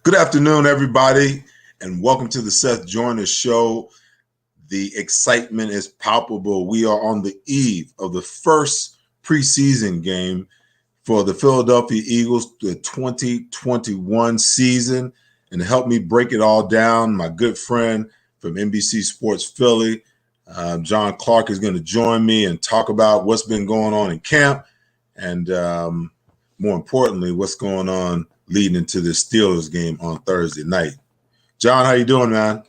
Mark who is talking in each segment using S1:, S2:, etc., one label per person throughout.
S1: Good afternoon, everybody, and welcome to the Seth Joyner Show. The excitement is palpable. We are on the eve of the first preseason game for the Philadelphia Eagles, the 2021 season. And to help me break it all down, my good friend from NBC Sports Philly, John Clark, is going to join me and talk about what's been going on in camp and, more importantly, what's going on leading into the Steelers game on Thursday night. John, how you doing, man?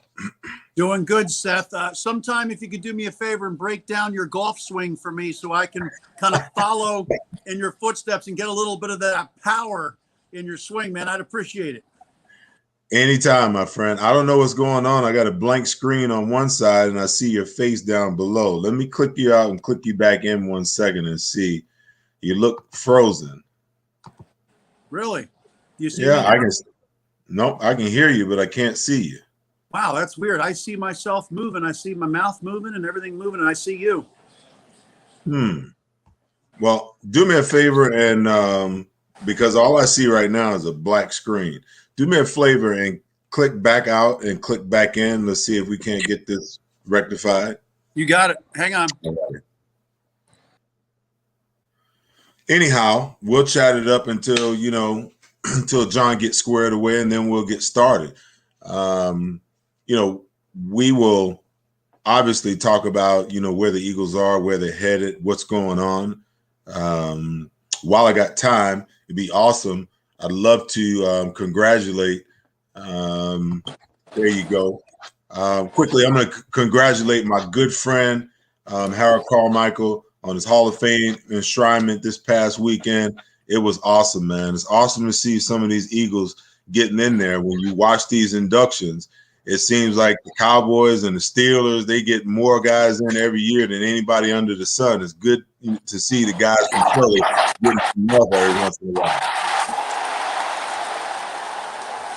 S2: Doing good, Seth. Sometime if you could do me a favor and break down your golf swing for me so I can kind of follow in your footsteps and get a little bit of that power in your swing, man, I'd appreciate it.
S1: Anytime, my friend. I don't know what's going on. I got a blank screen on one side and I see your face down below. Let me click you out and click you back in 1 second and see. You look frozen.
S2: Really? Do you see
S1: me?
S2: I
S1: can. Nope, I can hear you, but I can't see you.
S2: Wow, that's weird. I see myself moving. I see my mouth moving and everything moving, and I see you.
S1: Well, do me a favor, and because all I see right now is a black screen, do me a favor and click back out and click back in. Let's see if we can't get this rectified.
S2: You got it. Hang on.
S1: Anyhow, we'll chat it up until, until John gets squared away, and then we'll get started. We will obviously talk about, where the Eagles are, where they're headed, what's going on. While I got time, it'd be awesome. I'd love to congratulate. There you go. Quickly, I'm going to congratulate my good friend, Harold Carmichael, on his Hall of Fame enshrinement this past weekend. It was awesome, man. It's awesome to see some of these Eagles getting in there. When you watch these inductions, it seems like the Cowboys and the Steelers, they get more guys in every year than anybody under the sun. It's good to see the guys from Philly getting some love every once in a while.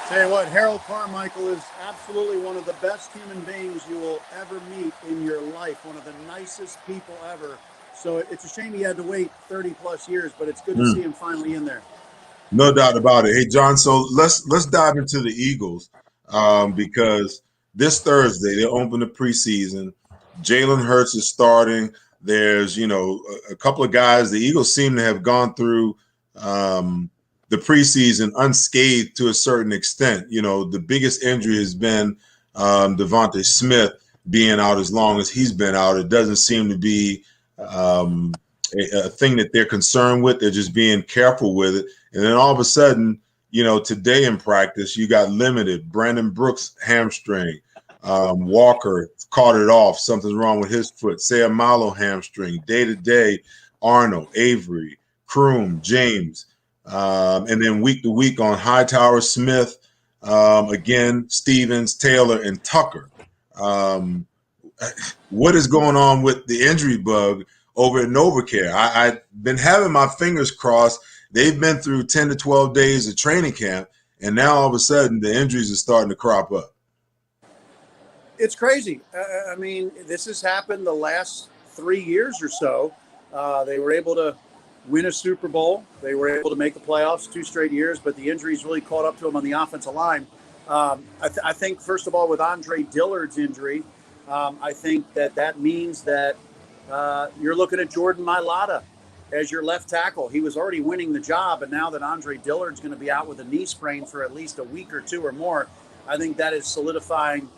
S2: Tell you what, Harold Carmichael is absolutely one of the best human beings you will ever meet in your life, one of the nicest people ever. So it's a shame he had to wait 30 plus years, but it's good to see him finally in there.
S1: No doubt about it. Hey, John, so let's dive into the Eagles because this Thursday they open the preseason. Jalen Hurts is starting. There's, a couple of guys. The Eagles seem to have gone through the preseason unscathed to a certain extent. The biggest injury has been Devontae Smith being out as long as he's been out. It doesn't seem to be a thing that they're concerned with. They're just being careful with it. And then all of a sudden, today in practice, you got limited. Brandon Brooks hamstring. Walker caught it off. Something's wrong with his foot. Sayamalo hamstring. Day-to-day, Arnold, Avery, Kroom, James. And then week to week on Hightower, Smith, again, Stevens, Taylor, and Tucker. What is going on with the injury bug over at NovaCare? I've been having my fingers crossed. They've been through 10 to 12 days of training camp, and now all of a sudden the injuries are starting to crop up.
S2: It's crazy. I mean, this has happened the last 3 years or so. They were able to win a Super Bowl. They were able to make the playoffs 2 straight years, but the injuries really caught up to them on the offensive line. I think, first of all, with Andre Dillard's injury, I think that means that you're looking at Jordan Mailata as your left tackle. He was already winning the job, and now that Andre Dillard's going to be out with a knee sprain for at least a week or 2 or more, I think that is solidifying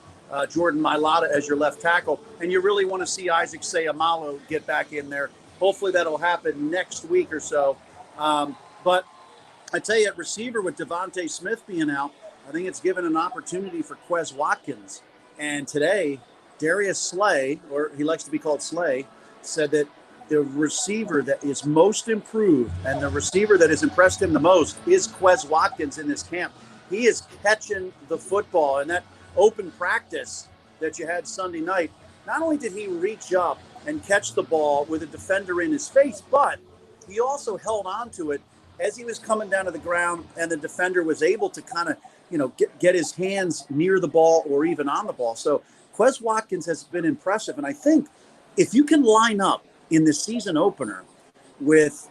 S2: Jordan Mailata as your left tackle. And you really want to see Isaac Sayamalo get back in there. Hopefully that'll happen next week or so. But I tell you, at receiver with Devontae Smith being out, I think it's given an opportunity for Quez Watkins. And today, Darius Slay, or he likes to be called Slay, said that the receiver that is most improved and the receiver that has impressed him the most is Quez Watkins in this camp. He is catching the football. And that open practice that you had Sunday night, not only did he reach up and catch the ball with a defender in his face, but he also held on to it as he was coming down to the ground, and the defender was able to kind of, get his hands near the ball or even on the ball. So Quez Watkins has been impressive. And I think if you can line up in the season opener with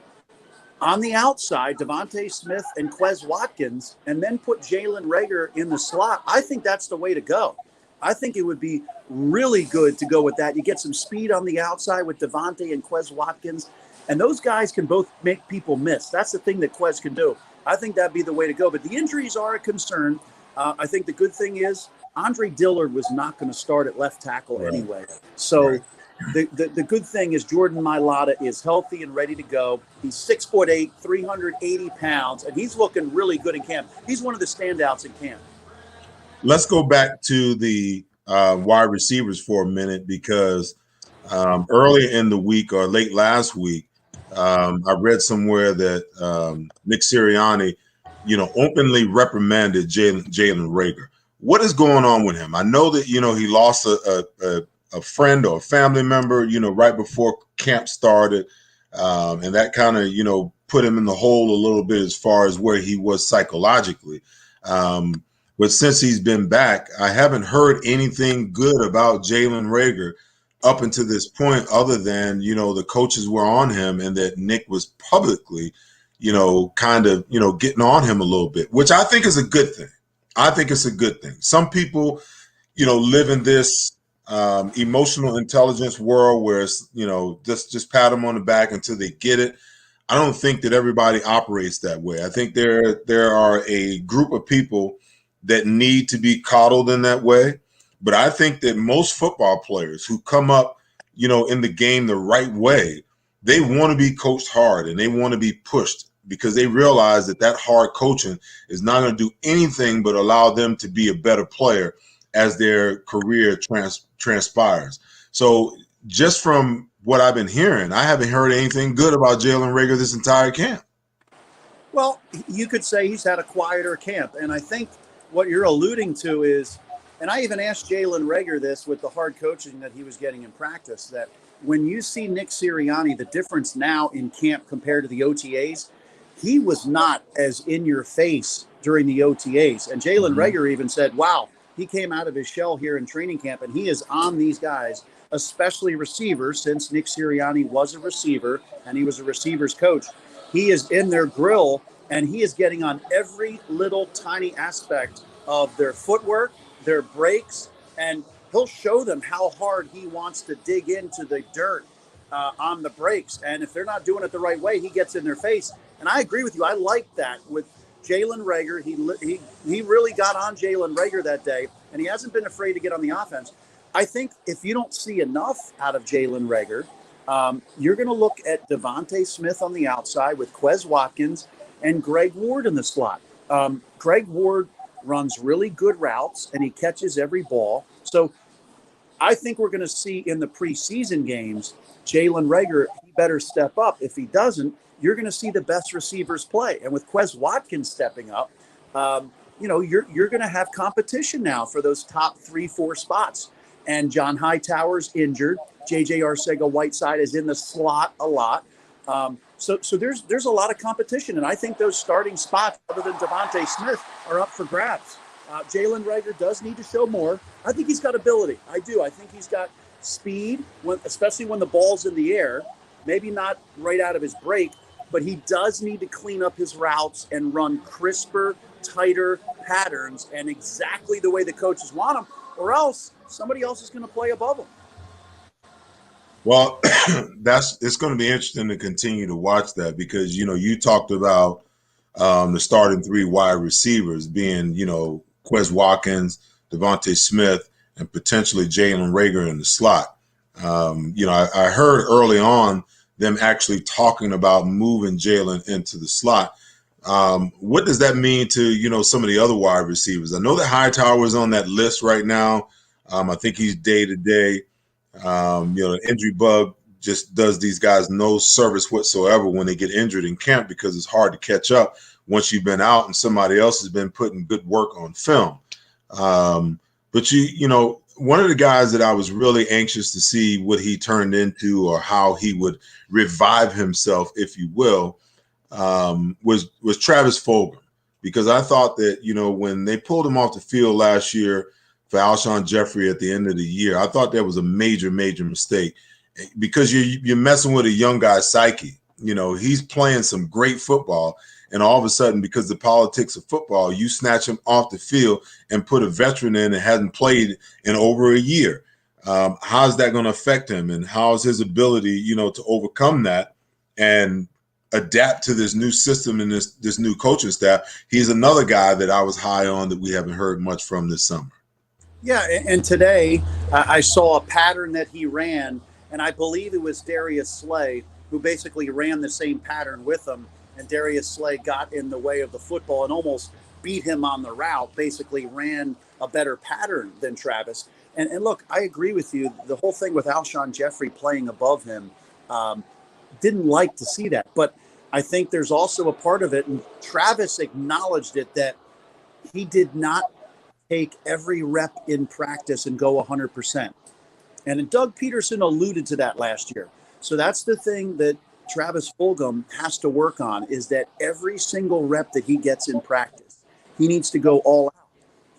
S2: On the outside, Devontae Smith and Quez Watkins, and then put Jalen Reagor in the slot. I think that's the way to go. I think it would be really good to go with that. You get some speed on the outside with Devontae and Quez Watkins, and those guys can both make people miss. That's the thing that Quez can do. I think that'd be the way to go. But the injuries are a concern. I think the good thing is Andre Dillard was not going to start at left tackle anyway. So the good thing is Jordan Mailata is healthy and ready to go. He's 6'8", 380 pounds, and he's looking really good in camp. He's one of the standouts in camp.
S1: Let's go back to the wide receivers for a minute, because early in the week or late last week, I read somewhere that Nick Sirianni, openly reprimanded Jalen Reagor. What is going on with him? I know that, he lost a friend or a family member, right before camp started. And that kind of, put him in the hole a little bit as far as where he was psychologically. But since he's been back, I haven't heard anything good about Jalen Reagor up until this point, other than, the coaches were on him and that Nick was publicly, kind of, getting on him a little bit, which I think is a good thing. I think it's a good thing. Some people, live in this emotional intelligence world where it's, just pat them on the back until they get it. I don't think that everybody operates that way. I think there are a group of people that need to be coddled in that way. But I think that most football players who come up, in the game the right way, they want to be coached hard and they want to be pushed, because they realize that hard coaching is not going to do anything but allow them to be a better player as their career transpires. So just from what I've been hearing, I haven't heard anything good about Jalen Reagor this entire camp.
S2: Well, you could say he's had a quieter camp. And I think what you're alluding to is, and I even asked Jalen Reagor this with the hard coaching that he was getting in practice, that when you see Nick Sirianni, the difference now in camp compared to the OTAs, he was not as in your face during the OTAs. And Jalen Reagor even said, wow, he came out of his shell here in training camp and he is on these guys, especially receivers, since Nick Sirianni was a receiver and he was a receivers coach. He is in their grill and he is getting on every little tiny aspect of their footwork, their breaks, and he'll show them how hard he wants to dig into the dirt on the breaks. And if they're not doing it the right way, he gets in their face. And I agree with you. I like that with Jalen Reagor. He really got on Jalen Reagor that day, and he hasn't been afraid to get on the offense. I think if you don't see enough out of Jalen Reagor, you're going to look at Devontae Smith on the outside with Quez Watkins and Greg Ward in the slot. Greg Ward runs really good routes, and he catches every ball. So I think we're going to see in the preseason games, Jalen Reagor, he better step up. If he doesn't, you're going to see the best receivers play. And with Quez Watkins stepping up, you're going to have competition now for those top 3-4 spots. And John Hightower's injured. J.J. Arcega-Whiteside is in the slot a lot. So there's a lot of competition. And I think those starting spots, other than Devontae Smith, are up for grabs. Jalen Reagor does need to show more. I think he's got ability. I do. I think he's got speed, especially when the ball's in the air. Maybe not right out of his break, but he does need to clean up his routes and run crisper, tighter patterns and exactly the way the coaches want him, or else somebody else is going to play above him.
S1: Well, it's going to be interesting to continue to watch that, because, you talked about the starting 3 wide receivers being, Quez Watkins, Devontae Smith, and potentially Jalen Reagor in the slot. I heard early on them actually talking about moving Jalen into the slot. What does that mean to, some of the other wide receivers? I know that Hightower is on that list right now. I think he's day to day. The injury bug just does these guys no service whatsoever when they get injured in camp, because it's hard to catch up once you've been out and somebody else has been putting good work on film. But one of the guys that I was really anxious to see what he turned into, or how he would revive himself, if you will, was Travis Fulgham, because I thought that, when they pulled him off the field last year for Alshon Jeffrey at the end of the year, I thought that was a major, major mistake, because you're messing with a young guy's psyche. he's playing some great football. And all of a sudden, because the politics of football, you snatch him off the field and put a veteran in that hasn't played in over a year. How's that going to affect him? And how's his ability, to overcome that and adapt to this new system and this new coaching staff? He's another guy that I was high on that we haven't heard much from this summer.
S2: Yeah, and today I saw a pattern that he ran, and I believe it was Darius Slay who basically ran the same pattern with him, and Darius Slay got in the way of the football and almost beat him on the route, basically ran a better pattern than Travis. And look, I agree with you. The whole thing with Alshon Jeffrey playing above him, didn't like to see that. But I think there's also a part of it, and Travis acknowledged it, that he did not take every rep in practice and go 100%. And Doug Peterson alluded to that last year. So that's the thing that Travis Fulgham has to work on, is that every single rep that he gets in practice, he needs to go all out.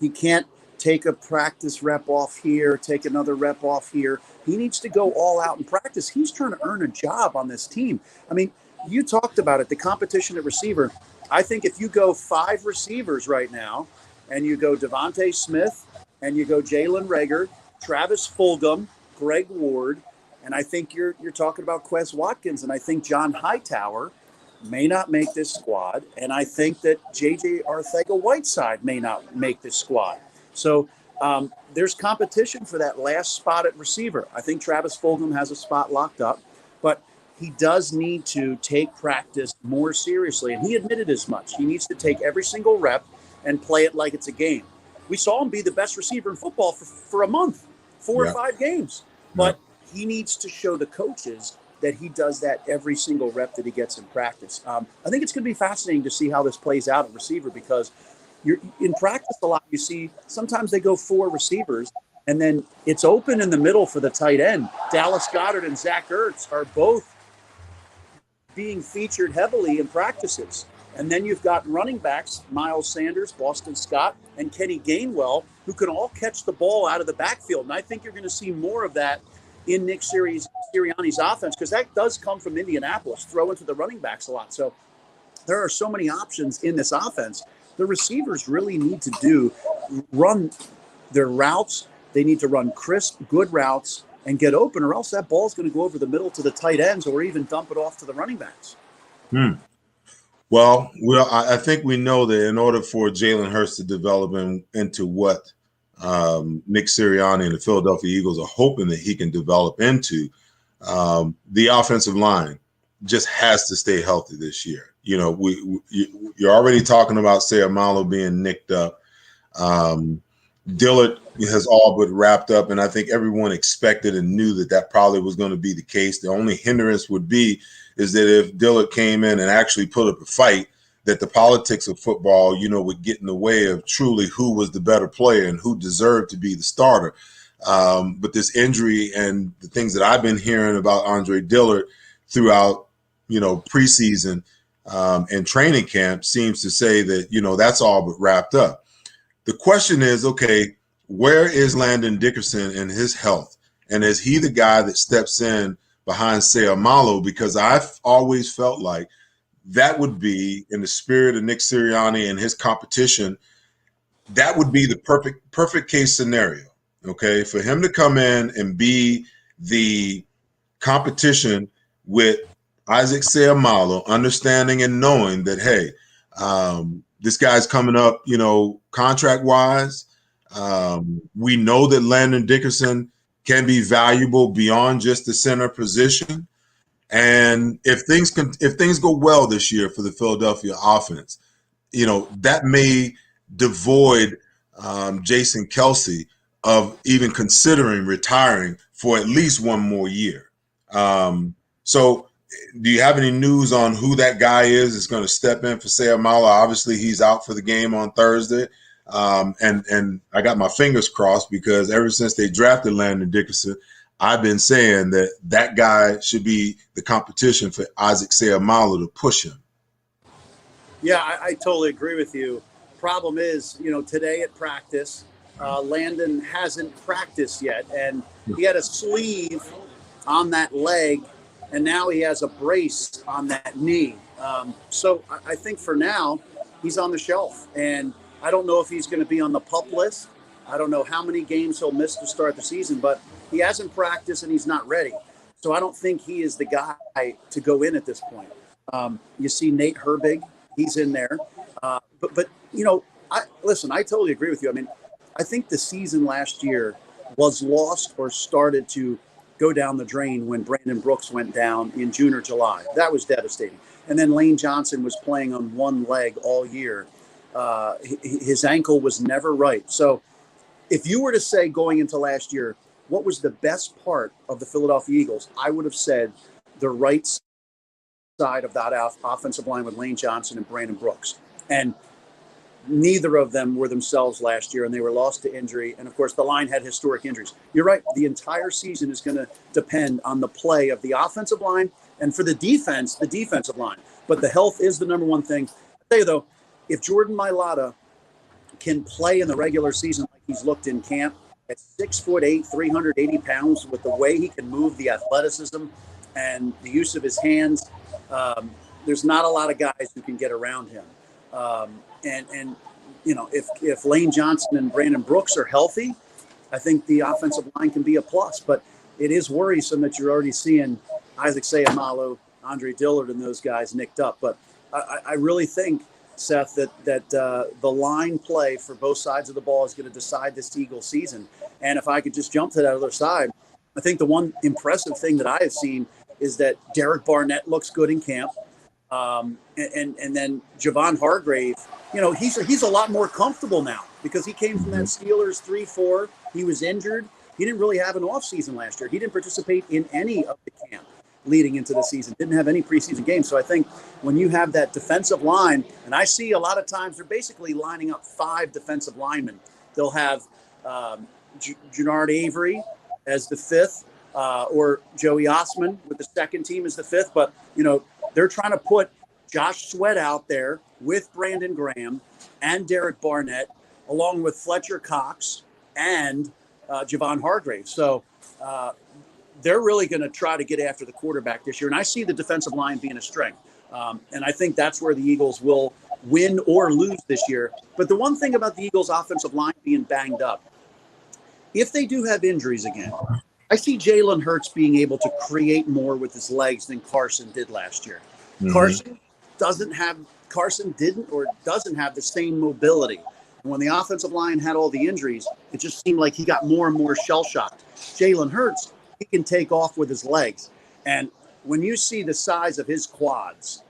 S2: He can't take a practice rep off here, take another rep off here. He needs to go all out in practice. He's trying to earn a job on this team. I mean, you talked about it, the competition at receiver. I think if you go 5 receivers right now, and you go Devontae Smith, and you go Jalen Reagor, Travis Fulgham, Greg Ward, and I think you're talking about Quez Watkins, and I think John Hightower may not make this squad, and I think that J.J. Arcega-Whiteside may not make this squad. So there's competition for that last spot at receiver. I think Travis Fulgham has a spot locked up, but he does need to take practice more seriously, and he admitted as much. He needs to take every single rep and play it like it's a game. We saw him be the best receiver in football for a month, 4 or 5 games. But he needs to show the coaches that he does that every single rep that he gets in practice. I think it's going to be fascinating to see how this plays out at receiver, because you're in practice a lot. You see sometimes they go 4 receivers, and then it's open in the middle for the tight end. Dallas Goedert and Zach Ertz are both being featured heavily in practices. And then you've got running backs, Miles Sanders, Boston Scott, and Kenny Gainwell, who can all catch the ball out of the backfield. And I think you're going to see more of that in Nick Sirianni's offense, because that does come from Indianapolis, throw into the running backs a lot. So there are so many options in this offense. The receivers really need to run their routes. They need to run crisp, good routes and get open, or else that ball's going to go over the middle to the tight ends or even dump it off to the running backs.
S1: Well, I think we know that in order for Jalen Hurts to develop into what Nick Sirianni and the Philadelphia Eagles are hoping that he can develop into, the offensive line just has to stay healthy this year. You're already talking about Seumalo being nicked up. Dillard has all but wrapped up, and I think everyone expected and knew that probably was going to be the case. The only hindrance would be is that if Dillard came in and actually put up a fight, that the politics of football, would get in the way of truly who was the better player and who deserved to be the starter. But this injury and the things that I've been hearing about Andre Dillard throughout, preseason and training camp seems to say that, that's all but wrapped up. The question is, okay, where is Landon Dickerson in his health? And is he the guy that steps in behind Seumalo? Because I've always felt like that would be, in the spirit of Nick Sirianni and his competition, that would be the perfect case scenario, okay, for him to come in and be the competition with Isaac Seumalo, understanding and knowing that, hey, this guy's coming up, contract-wise. We know that Landon Dickerson can be valuable beyond just the center position. And if things go well this year for the Philadelphia offense, that may devoid Jason Kelce of even considering retiring for at least one more year. So do you have any news on who that guy is that's going to step in for Seumalo? Obviously, he's out for the game on Thursday. And I got my fingers crossed, because ever since they drafted Landon Dickerson, I've been saying that guy should be the competition for Isaac Seumalo to push him.
S2: Yeah, I totally agree with you. Problem is, today at practice, Landon hasn't practiced yet, and he had a sleeve on that leg and now he has a brace on that knee. So I think for now, he's on the shelf. And I don't know if he's going to be on the PUP list. I don't know how many games he'll miss to start the season, but he hasn't practiced and he's not ready. So I don't think he is the guy to go in at this point. You see Nate Herbig, he's in there. But you know, I totally agree with you. I mean, I think the season last year was lost or started to go down the drain when Brandon Brooks went down in June or July. That was devastating. And then Lane Johnson was playing on one leg all year. His ankle was never right. So if you were to say going into last year, what was the best part of the Philadelphia Eagles, I would have said the right side of that offensive line with Lane Johnson and Brandon Brooks. And neither of them were themselves last year, and they were lost to injury. And, of course, the line had historic injuries. You're right. The entire season is going to depend on the play of the offensive line, and for the defense, the defensive line. But the health is the number one thing. I'll tell you, though, if Jordan Mailata can play in the regular season like he's looked in camp at 6'8", 380 pounds, with the way he can move, the athleticism and the use of his hands, there's not a lot of guys who can get around him. And you know, if Lane Johnson and Brandon Brooks are healthy, I think the offensive line can be a plus. But it is worrisome that you're already seeing Isaac Seumalo, Andre Dillard, and those guys nicked up. But I really think, Seth, that the line play for both sides of the ball is going to decide this Eagles season. And if I could just jump to that other side, I think the one impressive thing that I have seen is that Derek Barnett looks good in camp. And then Javon Hargrave, you know, he's a lot more comfortable now because he came from that Steelers 3-4. He was injured. He didn't really have an offseason last year. He didn't participate in any of the camp leading into the season, didn't have any preseason games. So I think when you have that defensive line, and I see a lot of times they're basically lining up 5 defensive linemen. They'll have Jannard Avery as the 5th, or Joey Osman with the second team as the 5th. But, you know, they're trying to put Josh Sweat out there with Brandon Graham and Derek Barnett, along with Fletcher Cox and Javon Hargrave. So they're really going to try to get after the quarterback this year. And I see the defensive line being a strength. And I think that's where the Eagles will win or lose this year. But the one thing about the Eagles' offensive line being banged up, if they do have injuries again, I see Jalen Hurts being able to create more with his legs than Carson did last year. Mm-hmm. Carson doesn't have the same mobility. And when the offensive line had all the injuries, it just seemed like he got more and more shell-shocked. Jalen Hurts, he can take off with his legs. And when you see the size of his quads,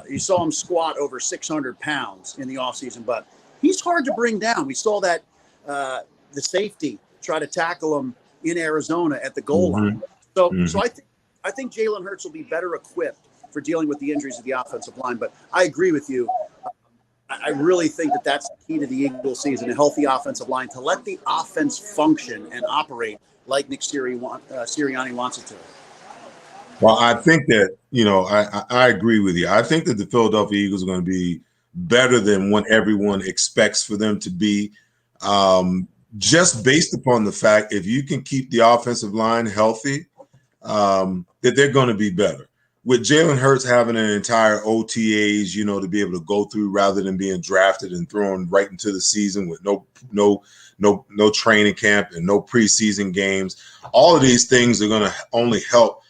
S2: you saw him squat over 600 pounds in the offseason, but he's hard to bring down. We saw that the safety try to tackle him in Arizona at the goal line. So I think Jalen Hurts will be better equipped for dealing with the injuries of the offensive line. But I agree with you. I really think that that's the key to the Eagles season, a healthy offensive line, to let the offense function and operate like Nick Sirianni wants it to.
S1: Well, I think that, you know, I agree with you. I think that the Philadelphia Eagles are going to be better than what everyone expects for them to be. Just based upon the fact, if you can keep the offensive line healthy, that they're going to be better. With Jalen Hurts having an entire OTAs, you know, to be able to go through rather than being drafted and thrown right into the season with no training camp and no preseason games, all of these things are going to only help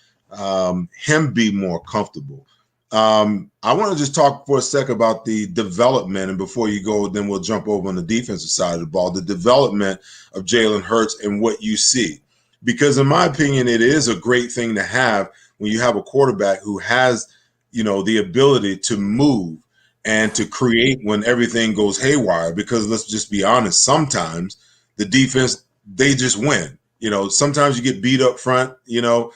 S1: him be more comfortable. I want to just talk for a sec about the development, and before you go, then we'll jump over on the defensive side of the ball, the development of Jalen Hurts and what you see. Because in my opinion, it is a great thing to have when you have a quarterback who has, you know, the ability to move and to create when everything goes haywire. Because let's just be honest, sometimes the defense, they just win. You know, sometimes you get beat up front, you know.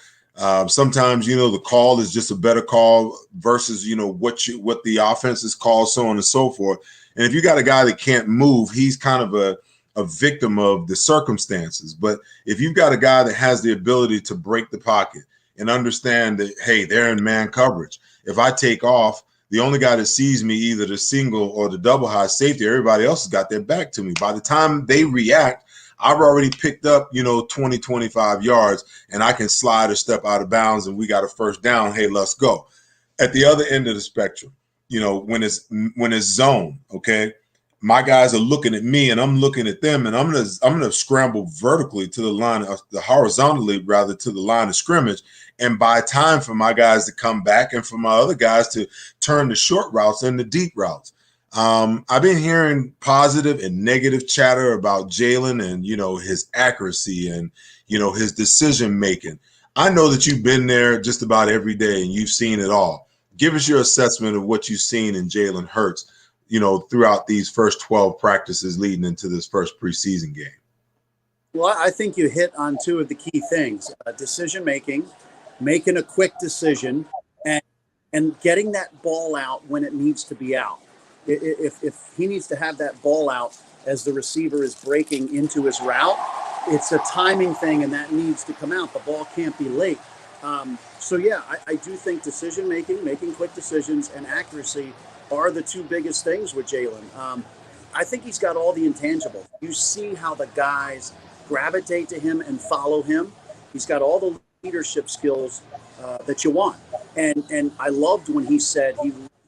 S1: Sometimes, you know, the call is just a better call versus, you know, what the offense is called, so on and so forth. And if you got a guy that can't move, he's kind of a victim of the circumstances. But if you've got a guy that has the ability to break the pocket and understand that, hey, they're in man coverage. If I take off, the only guy that sees me, either the single or the double high safety, everybody else has got their back to me. By the time they react, I've already picked up, 20, 25 yards, and I can slide a step out of bounds, and we got a first down. Hey, let's go. At the other end of the spectrum, when it's zone, okay, my guys are looking at me and I'm looking at them, and I'm gonna scramble vertically to the line, horizontally rather, to the line of scrimmage, and buy time for my guys to come back and for my other guys to turn the short routes into deep routes. I've been hearing positive and negative chatter about Jalen and his accuracy and his decision making. I know that you've been there just about every day and you've seen it all. Give us your assessment of what you've seen in Jalen Hurts, throughout these first 12 practices leading into this first preseason game.
S2: Well, I think you hit on two of the key things: decision making, making a quick decision, and getting that ball out when it needs to be out. If he needs to have that ball out as the receiver is breaking into his route, it's a timing thing, and that needs to come out. The ball can't be late. So yeah, I do think decision making, making quick decisions, and accuracy are the two biggest things with Jalen. I think he's got all the intangibles. You see how the guys gravitate to him and follow him. He's got all the leadership skills that you want. And I loved when he said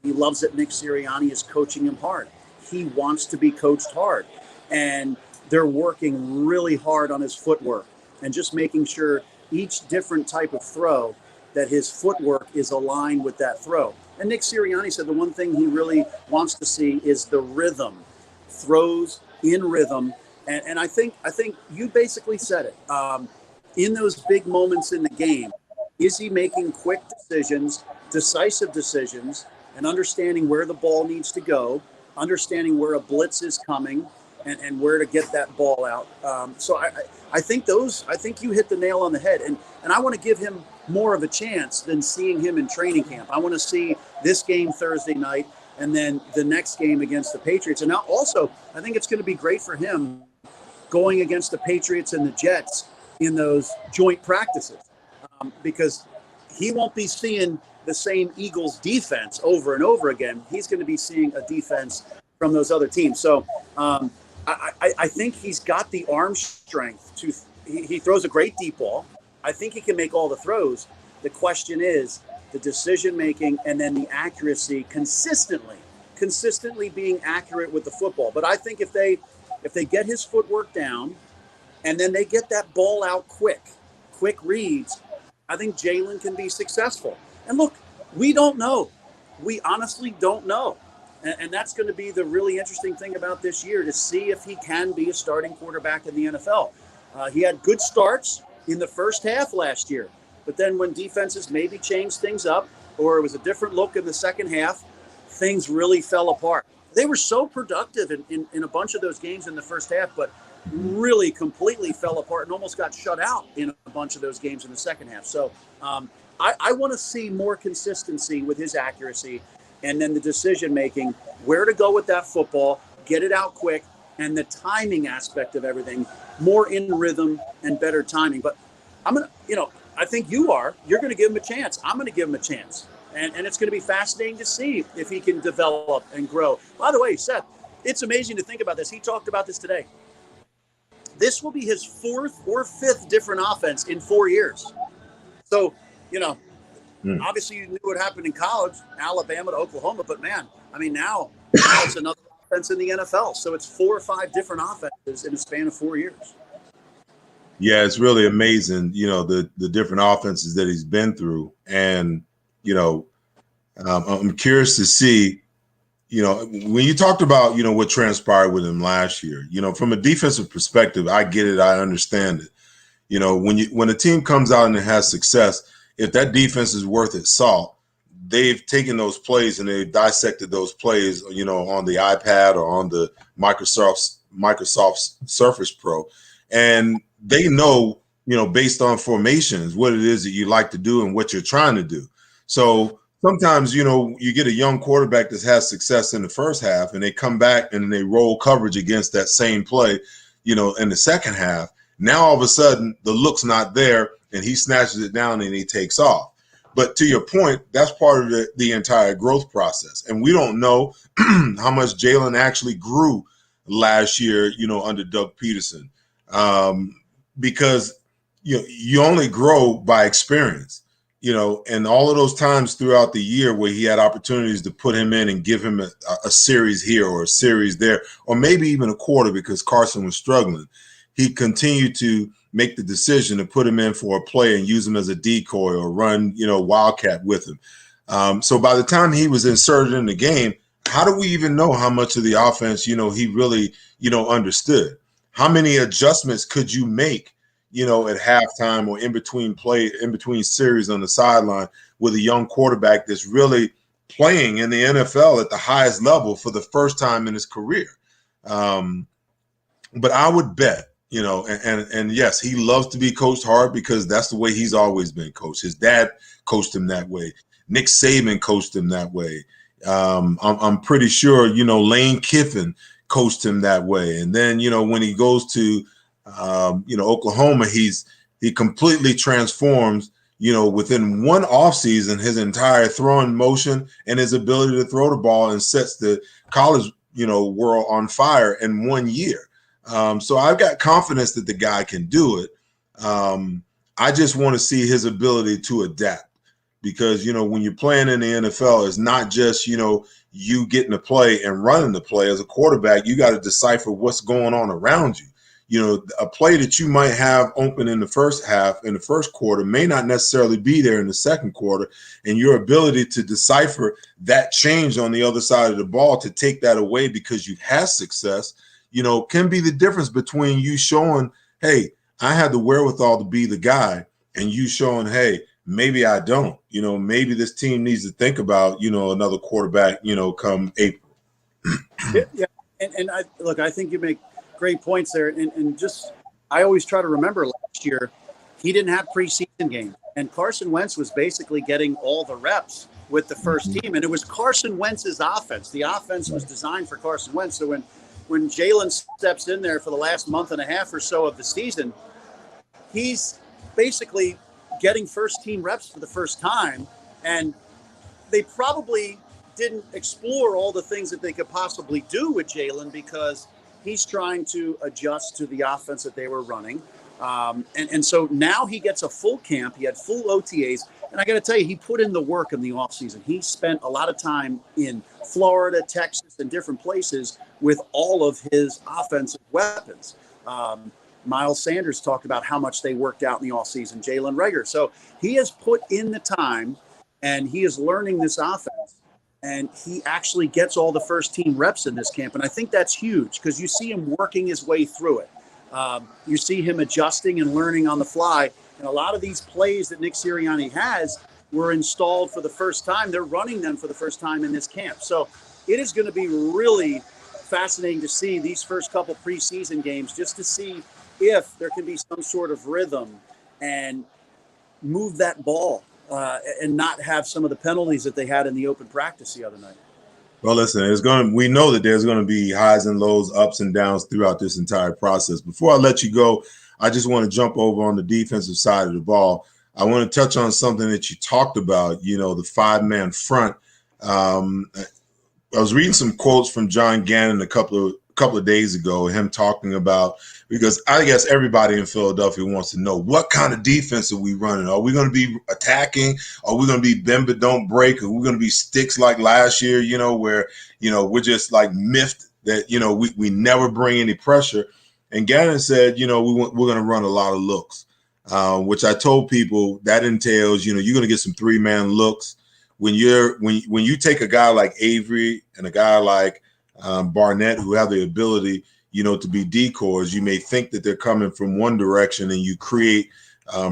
S2: he loves that Nick Sirianni is coaching him hard. He wants to be coached hard. And they're working really hard on his footwork and just making sure each different type of throw that his footwork is aligned with that throw. And Nick Sirianni said the one thing he really wants to see is the rhythm, throws in rhythm. And I think you basically said it. In those big moments in the game, is he making quick decisions, decisive decisions, and understanding where the ball needs to go, understanding where a blitz is coming, and where to get that ball out. So I think you hit the nail on the head. And I want to give him more of a chance than seeing him in training camp. I want to see this game Thursday night and then the next game against the Patriots. And now also, I think it's going to be great for him going against the Patriots and the Jets in those joint practices, because he won't be seeing the same Eagles defense over and over again. He's going to be seeing a defense from those other teams. So I think he's got the arm strength to. He throws a great deep ball. I think he can make all the throws. The question is the decision making and then the accuracy, consistently being accurate with the football. But I think if they get his footwork down and then they get that ball out quick reads, I think Jalen can be successful. And look, we don't know. We honestly don't know. And that's going to be the really interesting thing about this year, to see if he can be a starting quarterback in the NFL. He had good starts in the first half last year, but then when defenses maybe changed things up or it was a different look in the second half, things really fell apart. They were so productive in a bunch of those games in the first half, but really completely fell apart and almost got shut out in a bunch of those games in the second half. So I want to see more consistency with his accuracy and then the decision-making, where to go with that football, get it out quick, and the timing aspect of everything, more in rhythm and better timing. But I'm going to, I think you're going to give him a chance. I'm going to give him a chance. And it's going to be fascinating to see if he can develop and grow. By the way, Seth, it's amazing to think about this. He talked about this today. This will be his fourth or fifth different offense in 4 years. So, obviously you knew what happened in college, Alabama to Oklahoma, but man, I mean, now it's another offense in the NFL. So it's 4 or 5 different offenses in a span of 4 years.
S1: Yeah, it's really amazing, the different offenses that he's been through. And, I'm curious to see, when you talked about, what transpired with him last year, from a defensive perspective, I get it. I understand it. When a team comes out and it has success, if that defense is worth its salt, they've taken those plays and they've dissected those plays, on the iPad or on the Microsoft Surface Pro. And they know, based on formations, what it is that you like to do and what you're trying to do. So sometimes, you get a young quarterback that has success in the first half and they come back and they roll coverage against that same play, in the second half. Now, all of a sudden, the look's not there and he snatches it down and he takes off. But to your point, that's part of the entire growth process. And we don't know how much Jalen actually grew last year, under Doug Peterson. because you only grow by experience, and all of those times throughout the year where he had opportunities to put him in and give him a series here or a series there, or maybe even a quarter because Carson was struggling, he continued to make the decision to put him in for a play and use him as a decoy or run, wildcat with him. So by the time he was inserted in the game, how do we even know how much of the offense, he really, understood? How many adjustments could you make, at halftime or in between series on the sideline with a young quarterback that's really playing in the NFL at the highest level for the first time in his career? But I would bet, and yes, he loves to be coached hard because that's the way he's always been coached. His dad coached him that way. Nick Saban coached him that way. I'm pretty sure, Lane Kiffin coached him that way. And then, when he goes to, Oklahoma, he completely transforms, within one offseason, his entire throwing motion and his ability to throw the ball, and sets the college, world on fire in 1 year. So I've got confidence that the guy can do it. I just want to see his ability to adapt. Because, when you're playing in the NFL, it's not just, you getting to play and running the play. As a quarterback, you got to decipher what's going on around you. A play that you might have open in the first half, in the first quarter, may not necessarily be there in the second quarter. And your ability to decipher that change on the other side of the ball, to take that away because you've had success, can be the difference between you showing, hey, I had the wherewithal to be the guy, and you showing, hey, maybe I don't. Maybe this team needs to think about, another quarterback, come April.
S2: Yeah. And I think you make great points there. And just, I always try to remember last year, he didn't have preseason games. And Carson Wentz was basically getting all the reps with the first team. And it was Carson Wentz's offense. The offense was designed for Carson Wentz. So when Jalen steps in there for the last month and a half or so of the season, he's basically getting first team reps for the first time, and they probably didn't explore all the things that they could possibly do with Jalen because he's trying to adjust to the offense that they were running. And so now he gets a full camp. He had full OTAs. And I got to tell you, he put in the work in the offseason. He spent a lot of time in Florida, Texas, and different places with all of his offensive weapons. Miles Sanders talked about how much they worked out in the offseason, Jalen Reagor. So he has put in the time, and he is learning this offense, and he actually gets all the first team reps in this camp. And I think that's huge because you see him working his way through it. You see him adjusting and learning on the fly. And a lot of these plays that Nick Sirianni has were installed for the first time. They're running them for the first time in this camp. So it is going to be really fascinating to see these first couple preseason games, just to see if there can be some sort of rhythm and move that ball and not have some of the penalties that they had in the open practice the other night.
S1: Well, listen, we know that there's going to be highs and lows, ups and downs throughout this entire process. Before I let you go, I just want to jump over on the defensive side of the ball. I want to touch on something that you talked about, the five-man front. I was reading some quotes from John Gannon a couple of days ago, him talking about, because I guess everybody in Philadelphia wants to know, what kind of defense are we running? Are we going to be attacking? Are we going to be bend but don't break? Are we going to be sticks like last year, where, we're just like miffed that, we never bring any pressure? And Gannon said, we're going to run a lot of looks, which I told people that entails, you're going to get some three-man looks. When you take a guy like Avery and a guy like Barnett, who have the ability, to be decoys, you may think that they're coming from one direction, and you create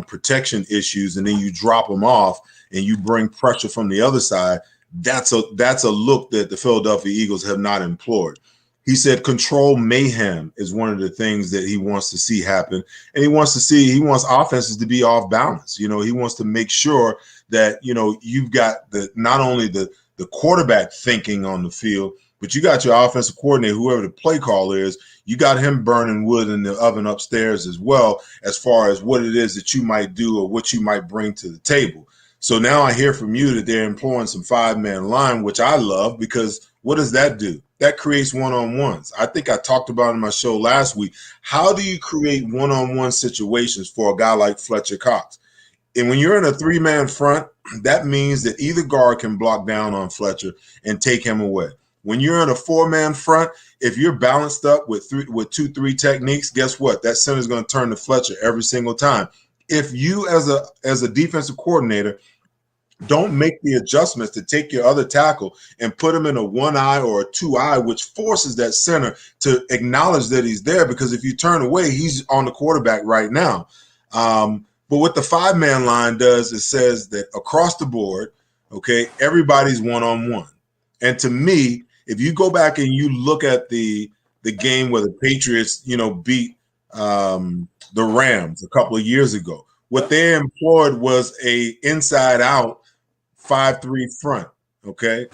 S1: protection issues, and then you drop them off and you bring pressure from the other side. That's a look that the Philadelphia Eagles have not employed. He said control mayhem is one of the things that he wants to see happen. And he wants offenses to be off balance. He wants to make sure that, you've got not only the quarterback thinking on the field, but you got your offensive coordinator, whoever the play caller is, you got him burning wood in the oven upstairs as well, as far as what it is that you might do or what you might bring to the table. So now I hear from you that they're employing some five-man line, which I love, because What does that do? That creates one-on-ones. I think I talked about in my show last week. How do you create one-on-one situations for a guy like Fletcher Cox? And when you're in a three-man front, that means that either guard can block down on Fletcher and take him away. When you're in a four-man front, if you're balanced up with 2-3 techniques, guess what? That center is going to turn to Fletcher every single time. If you, as a defensive coordinator, don't make the adjustments to take your other tackle and put him in a one eye or a two eye, which forces that center to acknowledge that he's there, because if you turn away, he's on the quarterback right now. But what the five-man line does is says that across the board, okay, everybody's one-on-one. And to me, if you go back and you look at the game where the Patriots, beat the Rams a couple of years ago, what they employed was a inside-out 5-3 front, okay?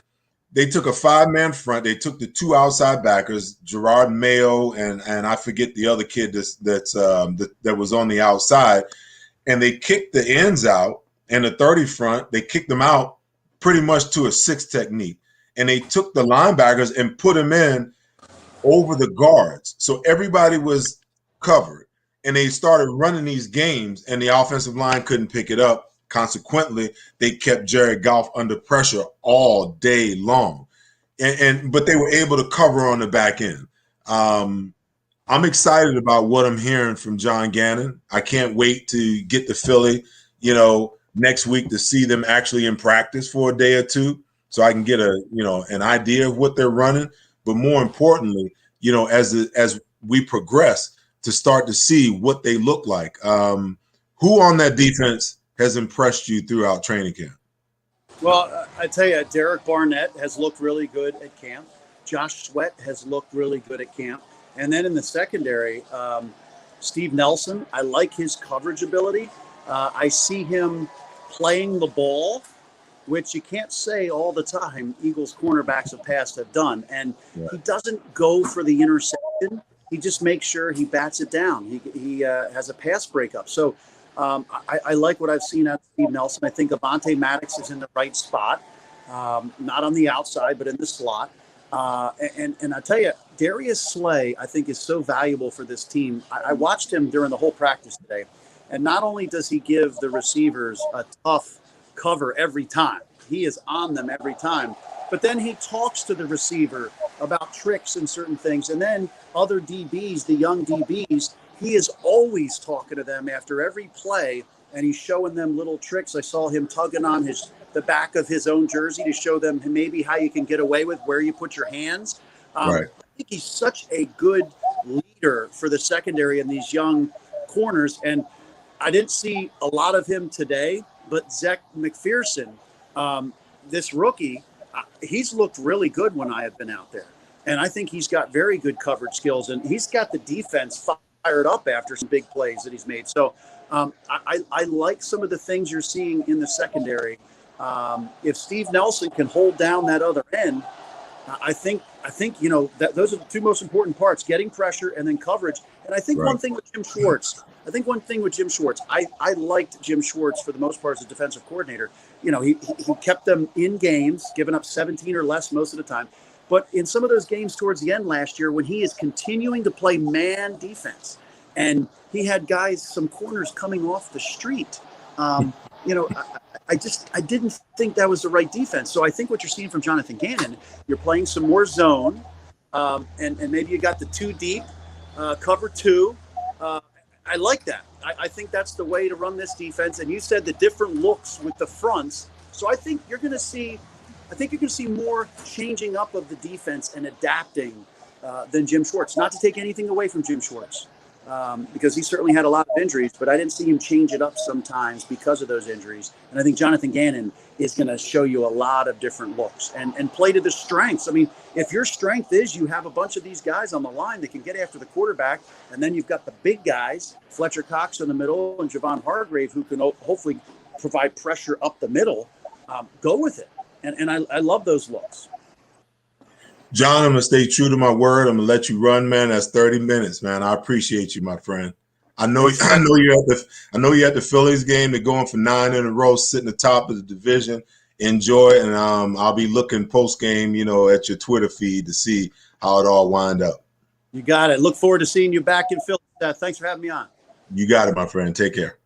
S1: They took a five-man front. They took the two outside backers, Gerard Mayo and I forget the other kid that was on the outside, and they kicked the ends out, and the 30 front, they kicked them out pretty much to a 6 technique. And they took the linebackers and put them in over the guards. So everybody was covered. And they started running these games, and the offensive line couldn't pick it up. Consequently, they kept Jared Goff under pressure all day long. But they were able to cover on the back end. I'm excited about what I'm hearing from John Gannon. I can't wait to get to Philly, next week to see them actually in practice for a day or two, so I can get an idea of what they're running. But more importantly, as we progress, to start to see what they look like. Who on that defense has impressed you throughout training camp?
S2: Well, I tell you, Derek Barnett has looked really good at camp. Josh Sweat has looked really good at camp. And then in the secondary, Steve Nelson, I like his coverage ability. I see him playing the ball, which you can't say all the time Eagles cornerbacks of past have done. And He doesn't go for the interception. He just makes sure he bats it down. He has a pass breakup. So I like what I've seen out of Steve Nelson. I think Avonte Maddox is in the right spot, not on the outside, but in the slot. And I tell you, Darius Slay, I think, is so valuable for this team. I watched him during the whole practice today. And not only does he give the receivers a tough cover every time, he is on them every time. But then he talks to the receiver about tricks and certain things. And then other DBs, the young DBs, he is always talking to them after every play, and he's showing them little tricks. I saw him tugging on the back of his own jersey to show them maybe how you can get away with where you put your hands.
S1: Right.
S2: I think he's such a good leader for the secondary and these young corners. And I didn't see a lot of him today, but Zach McPherson, this rookie, he's looked really good when I have been out there. And I think he's got very good coverage skills, and he's got the defense fired up after some big plays that he's made. So I like some of the things you're seeing in the secondary. If Steve Nelson can hold down that other end, I think that those are the two most important parts: getting pressure and then coverage. And I think one thing with Jim Schwartz, I liked Jim Schwartz for the most part as a defensive coordinator. He kept them in games, giving up 17 or less most of the time. But in some of those games towards the end last year, when he is continuing to play man defense, and he had some corners coming off the street, I didn't think that was the right defense. So I think what you're seeing from Jonathan Gannon, you're playing some more zone, and maybe you got the two deep, cover two. I like that. I think that's the way to run this defense. And you said the different looks with the fronts. So I think you're going to see more changing up of the defense and adapting than Jim Schwartz. Not to take anything away from Jim Schwartz, because he certainly had a lot of injuries, but I didn't see him change it up sometimes because of those injuries. And I think Jonathan Gannon is going to show you a lot of different looks and play to the strengths. I mean, if your strength is you have a bunch of these guys on the line that can get after the quarterback, and then you've got the big guys, Fletcher Cox in the middle and Javon Hargrave, who can hopefully provide pressure up the middle, go with it. And I love those looks.
S1: John, I'm going to stay true to my word. I'm going to let you run, man. That's 30 minutes, man. I appreciate you, my friend. I know you're at the Phillies game. They're going for 9 in a row, sitting atop of the division. enjoy, and I'll be looking post game, at your Twitter feed to see how it all wind up.
S2: You got it. Look forward to seeing you back in Philly. Thanks for having me on.
S1: You got it, my friend. Take care.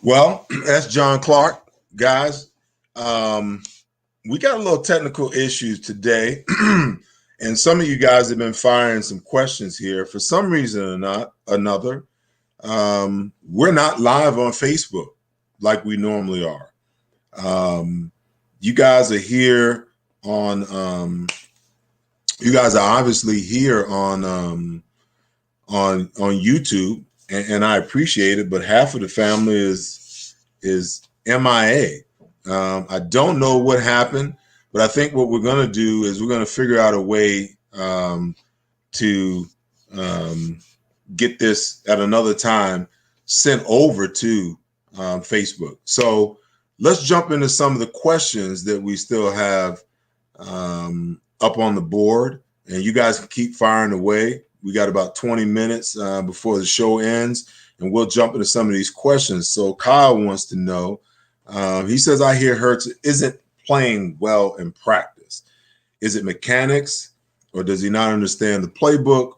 S1: Well, that's John Clark, guys. We got a little technical issues today, and some of you guys have been firing some questions here. For some reason or not another, we're not live on Facebook like we normally are. You guys are here on. You guys are obviously here on YouTube, and I appreciate it. But half of the family is MIA. I don't know what happened, but I think what we're going to do is we're going to figure out a way to get this at another time sent over to Facebook. So let's jump into some of the questions that we still have up on the board, and you guys can keep firing away. We got about 20 minutes before the show ends, and we'll jump into some of these questions. So Kyle wants to know, he says, I hear Hurts isn't playing well in practice. Is it mechanics, or does he not understand the playbook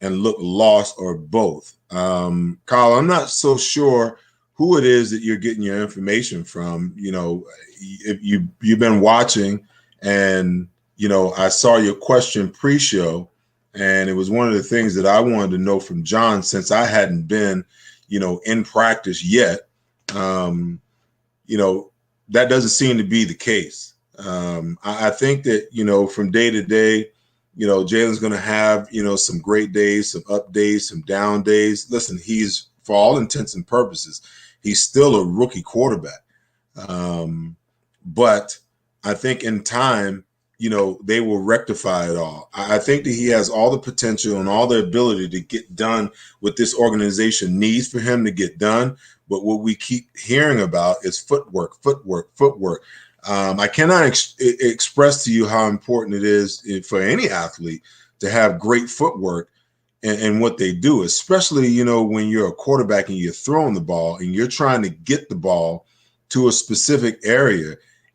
S1: and look lost, or both? Kyle, I'm not so sure who it is that you're getting your information from. If you've been watching, and, I saw your question pre-show, and it was one of the things that I wanted to know from John, since I hadn't been, in practice yet. That doesn't seem to be the case. I think that, from day to day, Jalen's going to have, some great days, some up days, some down days. Listen, he's, for all intents and purposes, he's still a rookie quarterback. But I think in time, they will rectify it all. I think that he has all the potential and all the ability to get done what this organization needs for him to get done. But what we keep hearing about is footwork. I cannot express to you how important it is for any athlete to have great footwork in what they do, especially, when you're a quarterback and you're throwing the ball and you're trying to get the ball to a specific area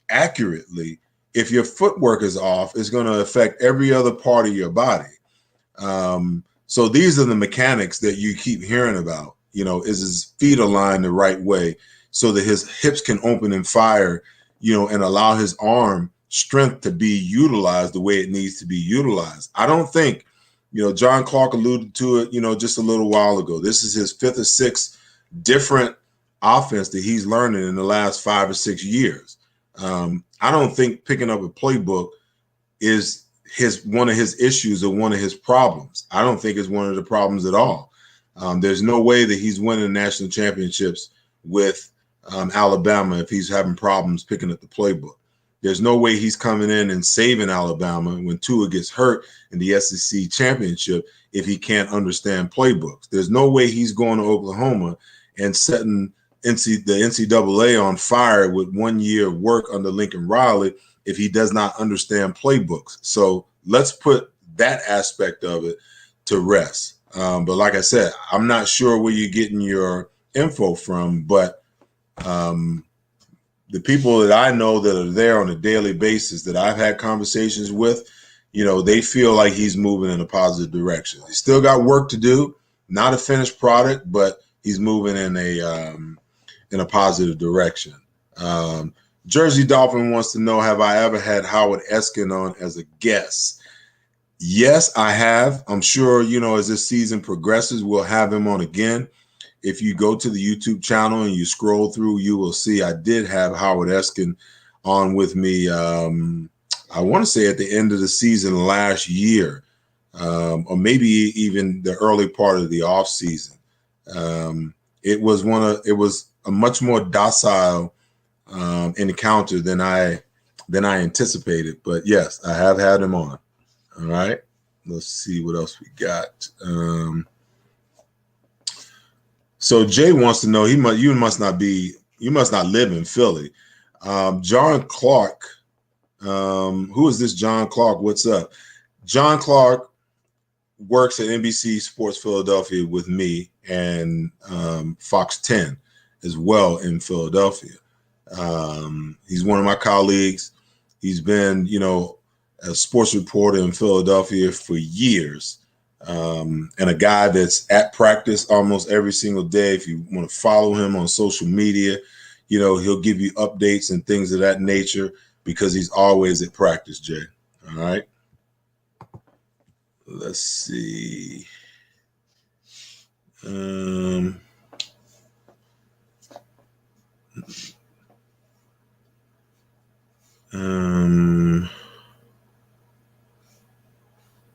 S1: accurately. If your footwork is off, it's going to affect every other part of your body. So these are the mechanics that you keep hearing about. Is his feet aligned the right way so that his hips can open and fire, and allow his arm strength to be utilized the way it needs to be utilized. I don't think, John Clark alluded to it, just a little while ago. This is his fifth or sixth different offense that he's learning in the last 5 or 6 years. I don't think picking up a playbook is one of his issues or one of his problems. I don't think it's one of the problems at all. There's no way that he's winning national championships with Alabama if he's having problems picking up the playbook. There's no way he's coming in and saving Alabama when Tua gets hurt in the SEC championship if he can't understand playbooks. There's no way he's going to Oklahoma and setting the NCAA on fire with 1 year of work under Lincoln Riley if he does not understand playbooks. So let's put that aspect of it to rest. But like I said, I'm not sure where you're getting your info from, but the people that I know that are there on a daily basis that I've had conversations with, they feel like he's moving in a positive direction. He's still got work to do, not a finished product, but he's moving in a positive direction. Jersey Dolphin wants to know, have I ever had Howard Eskin on as a guest? Yes, I have. I'm sure, as this season progresses, we'll have him on again. If you go to the YouTube channel and you scroll through, you will see I did have Howard Eskin on with me, I want to say at the end of the season last year, or maybe even the early part of the off season. It was a much more docile encounter than I anticipated. But yes, I have had him on. All right, let's see what else we got. So Jay wants to know, you must not live in Philly. John Clark, who is this John Clark? What's up? John Clark works at NBC Sports Philadelphia with me and Fox 10. as well in Philadelphia. He's one of my colleagues. He's been, a sports reporter in Philadelphia for years, and a guy that's at practice almost every single day. If you want to follow him on social media, he'll give you updates and things of that nature because he's always at practice, Jay. All right. Let's see.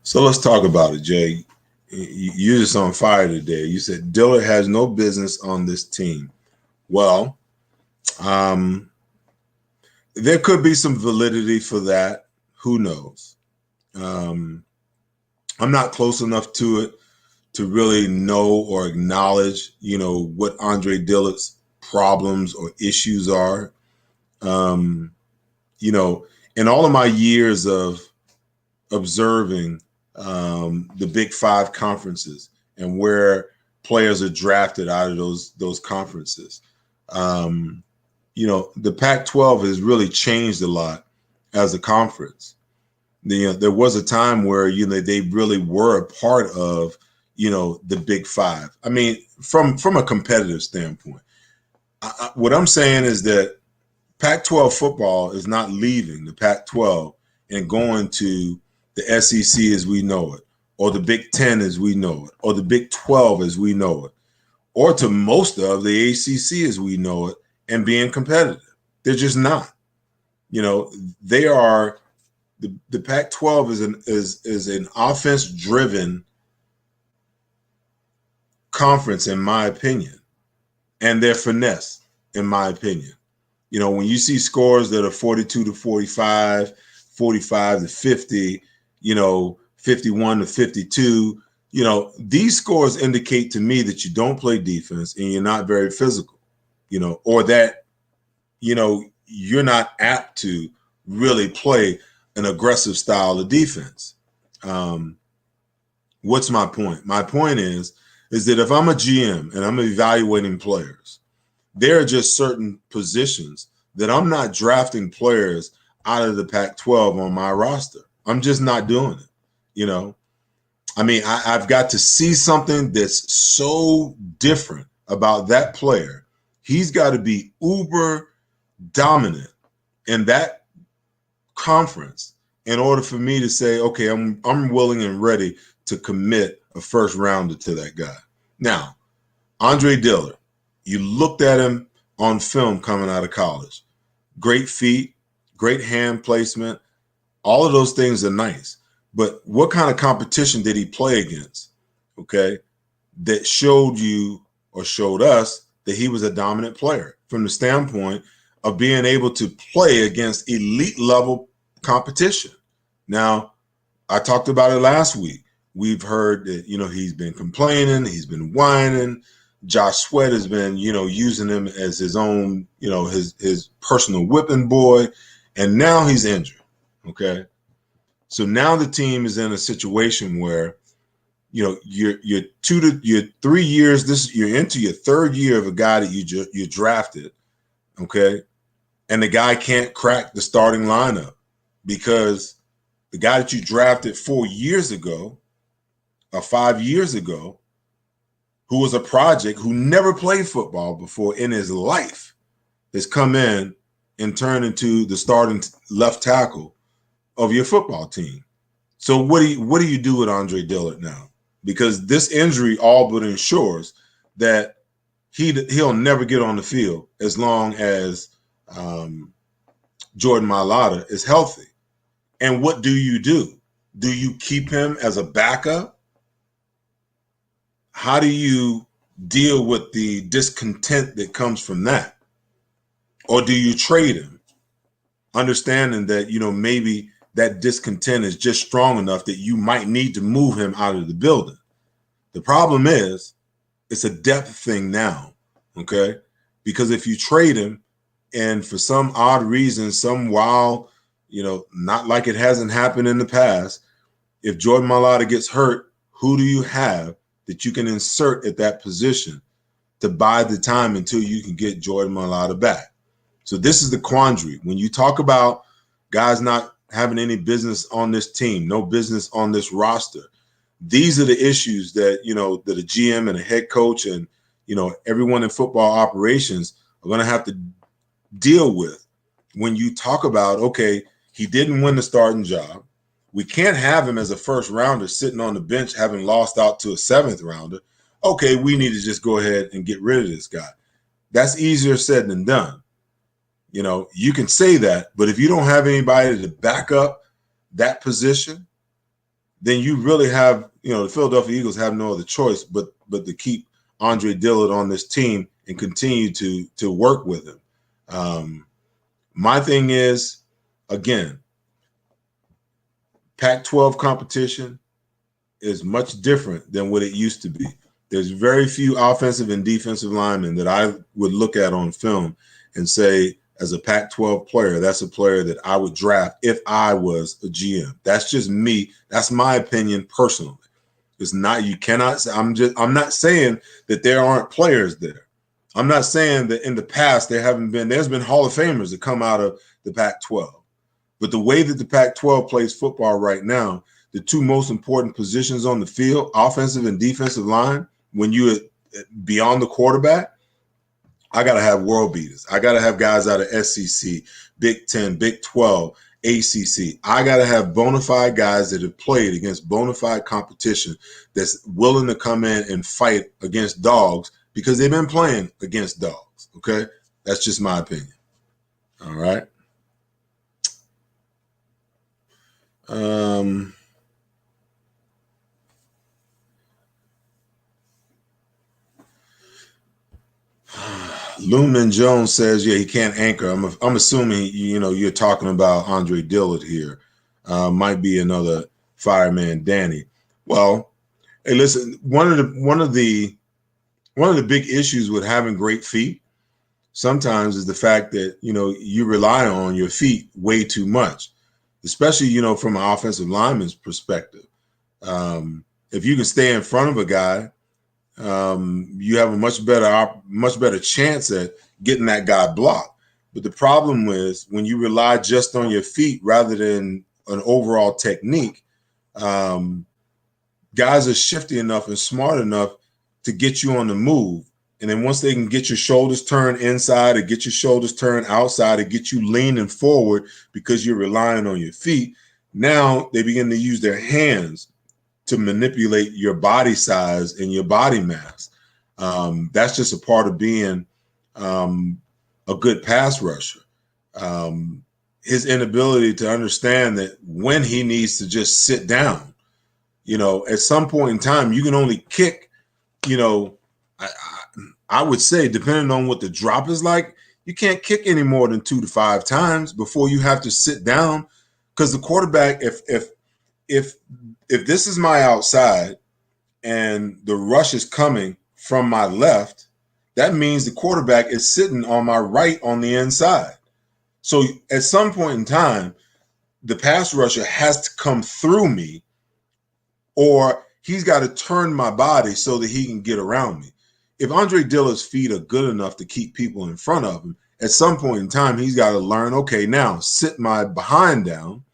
S1: So let's talk about it, Jay. You're just on fire today. You said Dillard has no business on this team. Well, there could be some validity for that. Who knows? I'm not close enough to it to really know or acknowledge, what Andre Dillard's problems or issues are. In all of my years of observing the Big Five conferences and where players are drafted out of those conferences, the Pac-12 has really changed a lot as a conference. There was a time where they really were a part of the Big Five. I mean, from a competitive standpoint, what I'm saying is that Pac-12 football is not leaving the Pac-12 and going to the SEC as we know it, or the Big Ten as we know it, or the Big 12 as we know it, or to most of the ACC as we know it, and being competitive. They're just not. They are the Pac-12 is an offense-driven conference, in my opinion, and they're finesse, in my opinion. When you see scores that are 42-45, 45-50, 51-52, these scores indicate to me that you don't play defense and you're not very physical, or that, you're not apt to really play an aggressive style of defense. What's my point? My point is that if I'm a GM and I'm evaluating players, there are just certain positions that I'm not drafting players out of the Pac-12 on my roster. I'm just not doing it. I mean, I've got to see something that's so different about that player. He's got to be uber dominant in that conference in order for me to say, okay, I'm willing and ready to commit a first rounder to that guy. Now, Andre Dillard, you looked at him on film coming out of college. Great feet, great hand placement. All of those things are nice. But what kind of competition did he play against, okay, that showed you or showed us that he was a dominant player from the standpoint of being able to play against elite level competition? Now, I talked about it last week. We've heard that, he's been complaining, he's been whining. Josh Sweat has been, using him as his own, his personal whipping boy. And now he's injured, okay? So now the team is in a situation where, you're 3 years. You're into your third year of a guy that you drafted, okay, and the guy can't crack the starting lineup because the guy that you drafted 4 years ago or 5 years ago, who was a project, who never played football before in his life, has come in and turned into the starting left tackle of your football team. So what do you do with Andre Dillard now? Because this injury all but ensures that he'll never get on the field as long as Jordan Mailata is healthy. And what do? Do you keep him as a backup? How do you deal with the discontent that comes from that? Or do you trade him, understanding that, maybe that discontent is just strong enough that you might need to move him out of the building? The problem is it's a depth thing now, okay? Because if you trade him and for some odd reason, some wild, not like it hasn't happened in the past, if Jordan Mailata gets hurt, who do you have that you can insert at that position to bide the time until you can get Jordan Mailata back. So this is the quandary. When you talk about guys not having any business on this team, no business on this roster, these are the issues that, that a GM and a head coach and, everyone in football operations are going to have to deal with when you talk about, okay, he didn't win the starting job. We can't have him as a first rounder sitting on the bench having lost out to a seventh rounder. Okay, we need to just go ahead and get rid of this guy. That's easier said than done. You can say that, but if you don't have anybody to back up that position, then you really have, the Philadelphia Eagles have no other choice but to keep Andre Dillard on this team and continue to work with him. My thing is, again, Pac-12 competition is much different than what it used to be. There's very few offensive and defensive linemen that I would look at on film and say, as a Pac-12 player, that's a player that I would draft if I was a GM. That's just me. That's my opinion personally. It's not, you cannot say, I'm not saying that there aren't players there. I'm not saying that in the past there's been Hall of Famers that come out of the Pac-12. But the way that the Pac-12 plays football right now, the two most important positions on the field, offensive and defensive line, when you're beyond the quarterback, I got to have world beaters. I got to have guys out of SEC, Big 10, Big 12, ACC. I got to have bona fide guys that have played against bona fide competition that's willing to come in and fight against dogs because they've been playing against dogs, okay? That's just my opinion. All right? Lumen Jones says, yeah, he can't anchor. I'm assuming, you're talking about Andre Dillard here. Might be another fireman, Danny. Well, hey, listen, one of the big issues with having great feet sometimes is the fact that, you rely on your feet way too much, especially, from an offensive lineman's perspective. If you can stay in front of a guy, you have a much better chance at getting that guy blocked. But the problem is when you rely just on your feet rather than an overall technique, guys are shifty enough and smart enough to get you on the move. And then once they can get your shoulders turned inside or get your shoulders turned outside or get you leaning forward because you're relying on your feet, now they begin to use their hands to manipulate your body size and your body mass. That's just a part of being a good pass rusher. His inability to understand that when he needs to just sit down, at some point in time, you can only kick, I would say, depending on what the drop is like, you can't kick any more than 2 to 5 times before you have to sit down. Because the quarterback, if this is my outside and the rush is coming from my left, that means the quarterback is sitting on my right on the inside. So at some point in time, the pass rusher has to come through me, or he's got to turn my body so that he can get around me. If Andre Dillard's feet are good enough to keep people in front of him, at some point in time, he's got to learn, okay, now sit my behind down,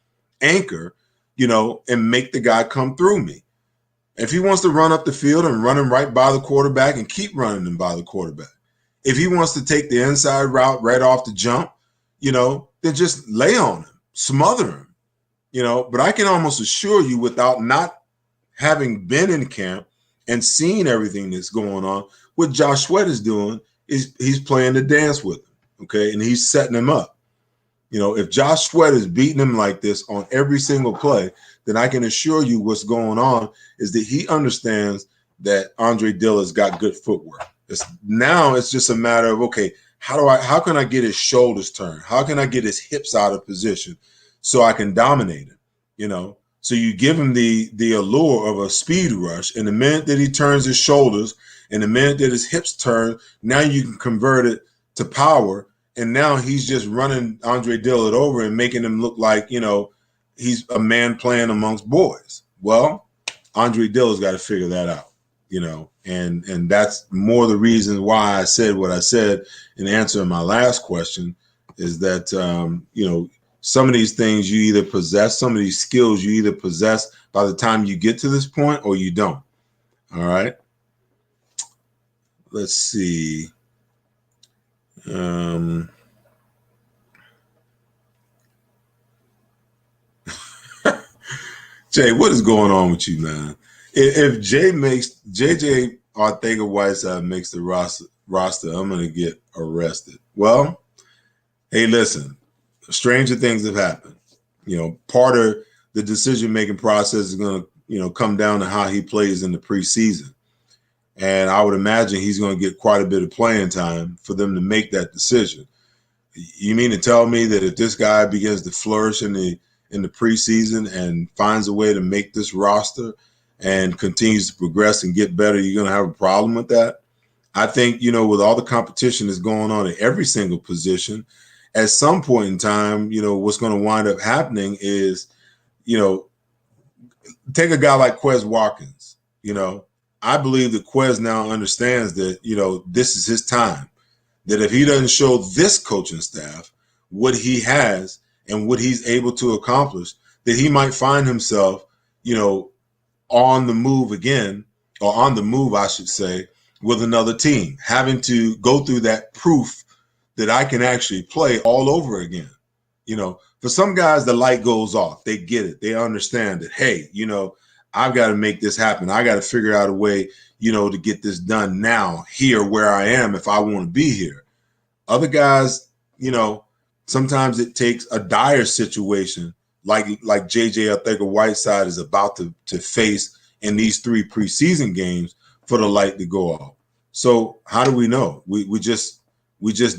S1: anchor, and make the guy come through me. If he wants to run up the field and run him right by the quarterback and keep running him by the quarterback. If he wants to take the inside route right off the jump, then just lay on him, smother him, But I can almost assure you, without not having been in camp and seen everything that's going on, what Josh Sweat is doing is he's playing the dance with him, okay? And he's setting him up. If Josh Sweat is beating him like this on every single play, then I can assure you what's going on is that he understands that Andre Dillard's got good footwork. Now it's just a matter of, okay, how can I get his shoulders turned? How can I get his hips out of position so I can dominate him? So you give him the allure of a speed rush, and the minute that he turns his shoulders and the minute that his hips turn, now you can convert it to power. And now he's just running Andre Dillard over and making him look like, he's a man playing amongst boys. Well, Andre Dillard's got to figure that out. and that's more the reason why I said what I said in answering my last question is that, some of these things you either possess, some of these skills you either possess by the time you get to this point or you don't. All right. Let's see. Jay, what is going on with you, man? If JJ Arthega-Whiteside makes the roster, I'm going to get arrested. Well, hey, listen, stranger things have happened. Part of the decision-making process is going to, come down to how he plays in the preseason. And I would imagine he's going to get quite a bit of playing time for them to make that decision. You mean to tell me that if this guy begins to flourish in the preseason and finds a way to make this roster and continues to progress and get better, you're going to have a problem with that? I think, with all the competition that's going on at every single position, at some point in time, what's going to wind up happening is, take a guy like Quez Watkins. I believe that Quez now understands that, this is his time, that if he doesn't show this coaching staff what he has and what he's able to accomplish, that he might find himself, on the move again, or on the move, I should say, with another team, having to go through that proof that I can actually play all over again. For some guys, the light goes off. They get it. They understand that, hey, I've got to make this happen. I got to figure out a way, to get this done now, here where I am, if I want to be here. Other guys, sometimes it takes a dire situation like JJ Arthega-Whiteside is about to face in these 3 preseason games for the light to go off. So how do we know? We just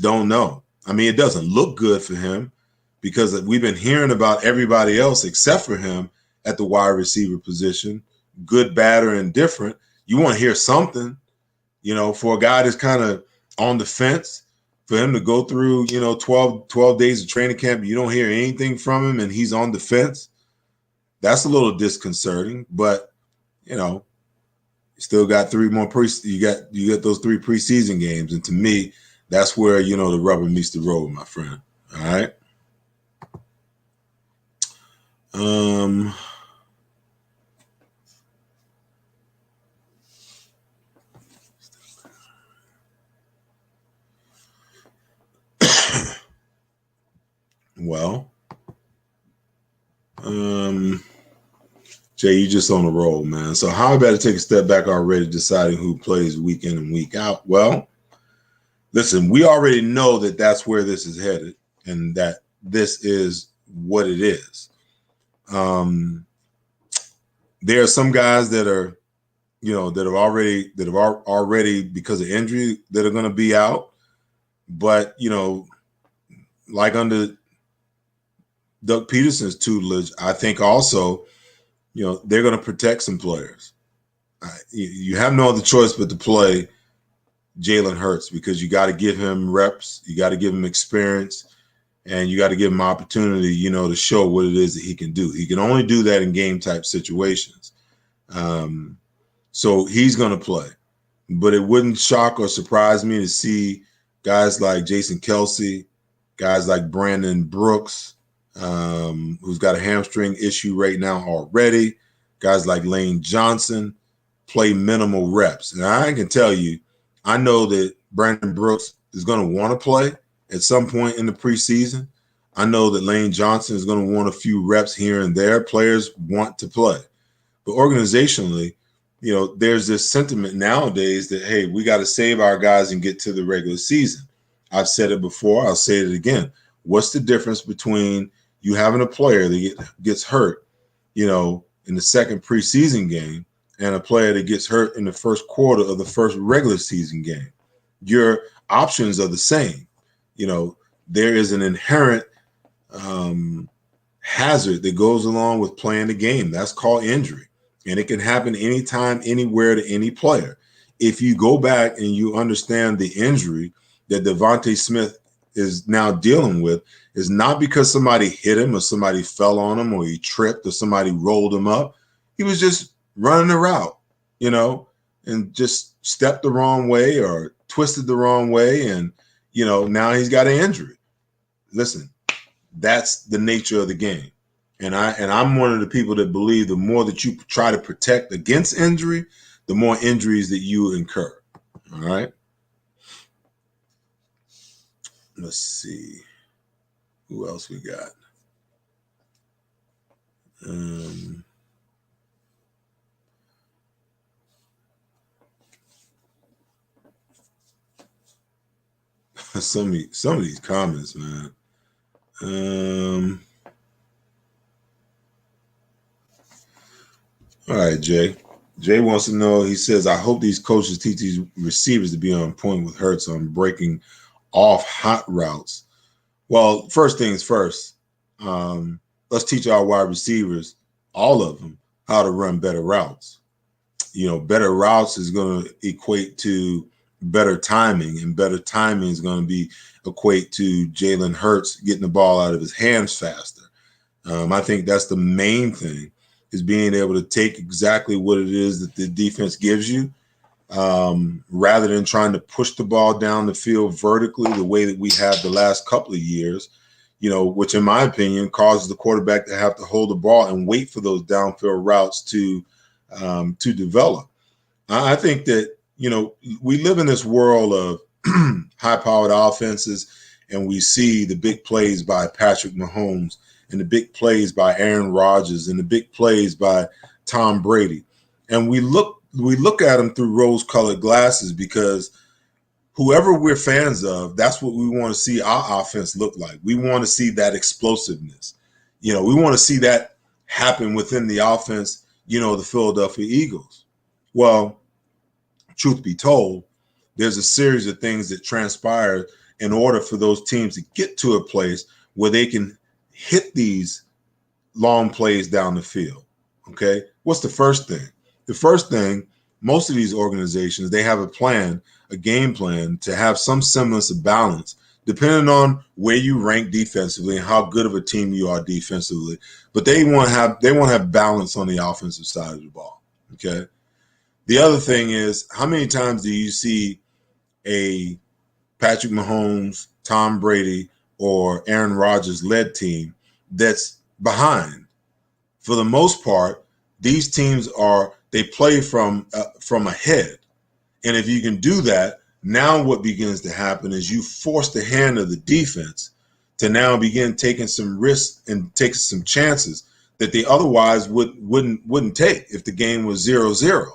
S1: don't know. I mean, it doesn't look good for him because we've been hearing about everybody else except for him at the wide receiver position, good, bad, or indifferent. You want to hear something, for a guy that's kind of on the fence, for him to go through, 12 days of training camp, you don't hear anything from him and he's on the fence. That's a little disconcerting, but, you still got 3 more you got those 3 preseason games. And to me, that's where, the rubber meets the road, my friend. All right. Well, Jay, you just on a roll, man. So how about to take a step back already deciding who plays week in and week out? Well, listen, we already know that that's where this is headed and that this is what it is. There are some guys that are, that have already because of injury that are going to be out, but, like under Doug Peterson's tutelage, I think also, they're going to protect some players. You have no other choice but to play Jalen Hurts because you got to give him reps, you got to give him experience, and you got to give him opportunity, to show what it is that he can do. He can only do that in game type situations. So he's going to play. But it wouldn't shock or surprise me to see guys like Jason Kelce, guys like Brandon Brooks, who's got a hamstring issue right now already, guys like Lane Johnson play minimal reps. And I can tell you, I know that Brandon Brooks is going to want to play at some point in the preseason. I know that Lane Johnson is going to want a few reps here and there. Players want to play. But organizationally, there's this sentiment nowadays that, hey, we got to save our guys and get to the regular season. I've said it before. I'll say it again. What's the difference between you having a player that gets hurt, in the second preseason game and a player that gets hurt in the first quarter of the first regular season game? Your options are the same. There is an inherent hazard that goes along with playing the game. That's called injury. And it can happen anytime, anywhere to any player. If you go back and you understand the injury that Devontae Smith is now dealing with, is not because somebody hit him or somebody fell on him or he tripped or somebody rolled him up. He was just running a route. and just stepped the wrong way or twisted the wrong way, and now he's got an injury. Listen, that's the nature of the game. And I'm one of the people that believe the more that you try to protect against injury, the more injuries that you incur. All right. Let's see. Who else we got? Some of these comments, man. All right, Jay. Jay wants to know, he says, I hope these coaches teach these receivers to be on point with Hurts on breaking off hot routes. Well, first things first, let's teach our wide receivers, all of them, how to run better routes. Better routes is going to equate to better timing, and better timing is going to equate to Jalen Hurts getting the ball out of his hands faster. I think that's the main thing, is being able to take exactly what it is that the defense gives you, rather than trying to push the ball down the field vertically the way that we have the last couple of years, which in my opinion causes the quarterback to have to hold the ball and wait for those downfield routes to develop. I think that, we live in this world of high-powered offenses, and we see the big plays by Patrick Mahomes and the big plays by Aaron Rodgers and the big plays by Tom Brady. And we look at them through rose-colored glasses, because whoever we're fans of, that's what we want to see our offense look like. We want to see that explosiveness. We want to see that happen within the offense, the Philadelphia Eagles. Well, truth be told, there's a series of things that transpire in order for those teams to get to a place where they can hit these long plays down the field. Okay. What's the first thing? The first thing, most of these organizations, they have a game plan to have some semblance of balance, depending on where you rank defensively and how good of a team you are defensively. But they want to have balance on the offensive side of the ball. Okay. The other thing is, how many times do you see a Patrick Mahomes, Tom Brady, or Aaron Rodgers led team that's behind? For the most part, these teams they play from ahead. And if you can do that, now what begins to happen is you force the hand of the defense to now begin taking some risks and taking some chances that they otherwise wouldn't take if the game was 0-0.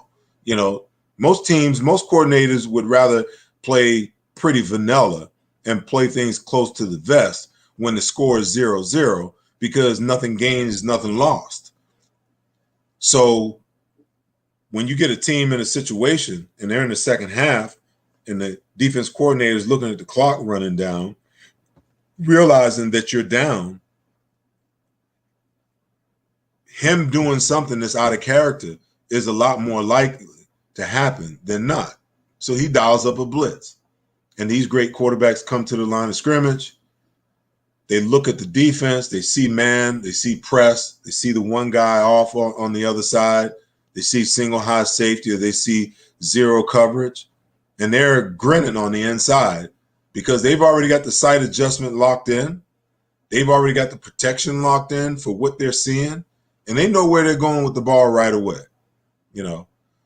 S1: Most teams, most coordinators would rather play pretty vanilla and play things close to the vest when the score is 0-0, because nothing gained is nothing lost. So when you get a team in a situation and they're in the second half and the defense coordinator is looking at the clock running down, realizing that you're down, him doing something that's out of character is a lot more likely to happen than not. So he dials up a blitz. And these great quarterbacks come to the line of scrimmage. They look at the defense. They see man. They see press. They see the one guy off on the other side. They see single high safety, or they see zero coverage. And they're grinning on the inside because they've already got the sight adjustment locked in. They've already got the protection locked in for what they're seeing. And they know where they're going with the ball right away.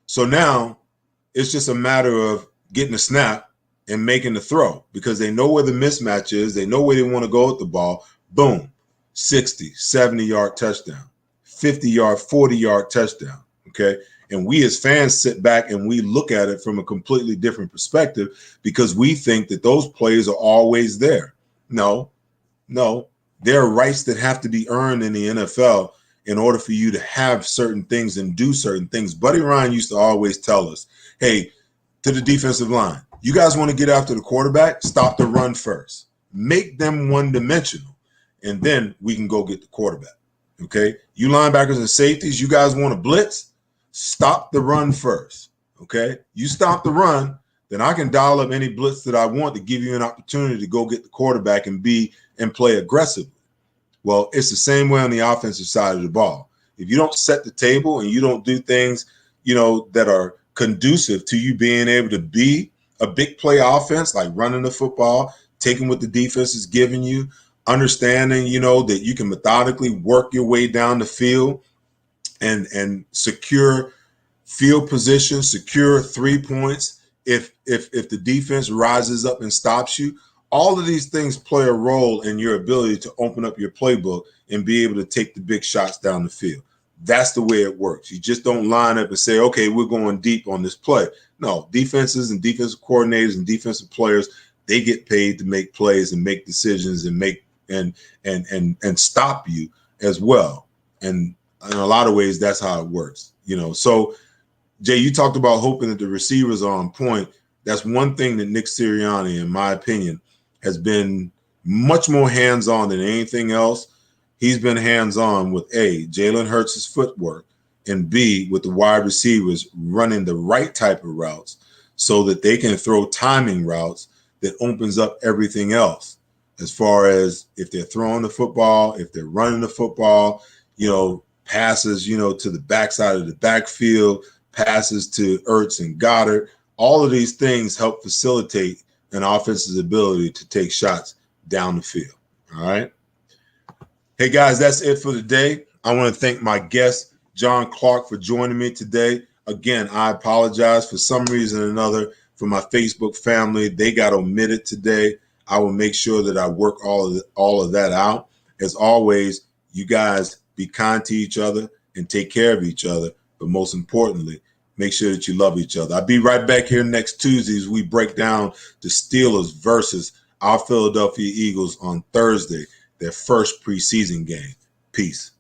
S1: So now it's just a matter of getting a snap and making the throw, because they know where the mismatch is. They know where they want to go with the ball. Boom, 60, 70-yard touchdown, 50-yard, 40-yard touchdown, okay? And we as fans sit back and we look at it from a completely different perspective, because we think that those plays are always there. No, there are rights that have to be earned in the NFL in order for you to have certain things and do certain things. Buddy Ryan used to always tell us, hey, to the defensive line, you guys want to get after the quarterback, stop the run first. Make them one-dimensional, and then we can go get the quarterback, okay? You linebackers and safeties, you guys want to blitz, stop the run first, okay? You stop the run, then I can dial up any blitz that I want to give you an opportunity to go get the quarterback and play aggressively. Well, it's the same way on the offensive side of the ball. If you don't set the table and you don't do things, that are conducive to you being able to be a big play offense, like running the football, taking what the defense is giving you, understanding, that you can methodically work your way down the field and secure field position, secure 3 points. If the defense rises up and stops you, all of these things play a role in your ability to open up your playbook and be able to take the big shots down the field. That's the way it works. You just don't line up and say, okay, we're going deep on this play. No, defenses and defensive coordinators and defensive players, they get paid to make plays and make decisions and make and stop you as well. And in a lot of ways, that's how it works. So Jay, you talked about hoping that the receivers are on point. That's one thing that Nick Sirianni, in my opinion, has been much more hands-on than anything else. He's been hands-on with A, Jalen Hurts' footwork, and B, with the wide receivers running the right type of routes so that they can throw timing routes that opens up everything else. As far as if they're throwing the football, if they're running the football, passes, to the backside of the backfield, passes to Ertz and Goddard. All of these things help facilitate an offense's ability to take shots down the field. All right. Hey, guys, that's it for today. I want to thank my guest, John Clark, for joining me today. Again, I apologize for some reason or another for my Facebook family. They got omitted today. I will make sure that I work all of that out. As always, you guys be kind to each other and take care of each other. But most importantly, make sure that you love each other. I'll be right back here next Tuesday as we break down the Steelers versus our Philadelphia Eagles on Thursday, their first preseason game. Peace.